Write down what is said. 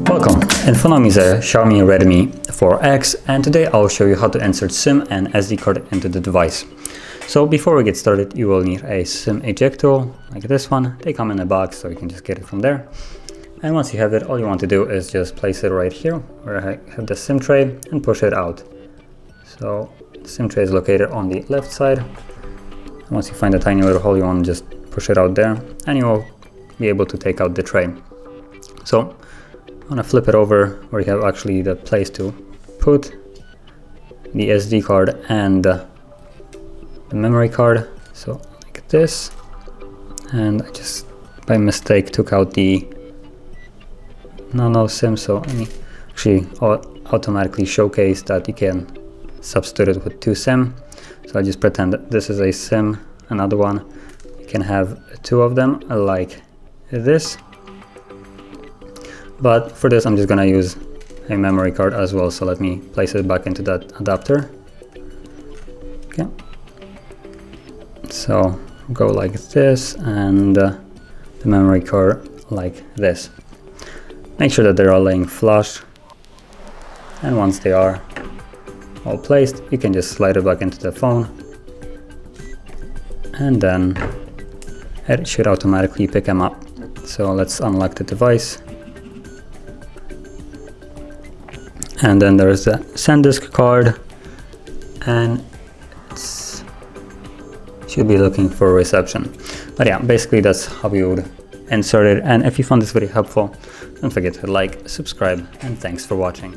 Welcome, in front of me is a Xiaomi Redmi 4X, and today I'll show you how to insert SIM and SD card into the device. So before we get started, you will need a SIM eject tool like this one. They come in a box, so you can just get it from there. And once you have it, all you want to do is just place it right here where I have the SIM tray and push it out. So the SIM tray is located on the left side. And once you find a tiny little hole, you want to just push it out there and you will be able to take out the tray. So I'm going to flip it over where you have actually the place to put the SD card and the memory card. So like this, and I just by mistake took out the nano SIM, so let me actually automatically showcase that you can substitute it with two SIM. So I just pretend that this is a SIM, another one. You can have two of them like this. But for this, I'm just gonna use a memory card as well. So let me place it back into that adapter. Okay. So go like this, and the memory card like this. Make sure that they're all laying flush. And once they are all placed, you can just slide it back into the phone. And then it should automatically pick them up. So let's unlock the device. And then there's the SanDisk card, and it should be looking for reception. But yeah, basically that's how you would insert it. And if you found this video helpful, don't forget to like, subscribe, and thanks for watching.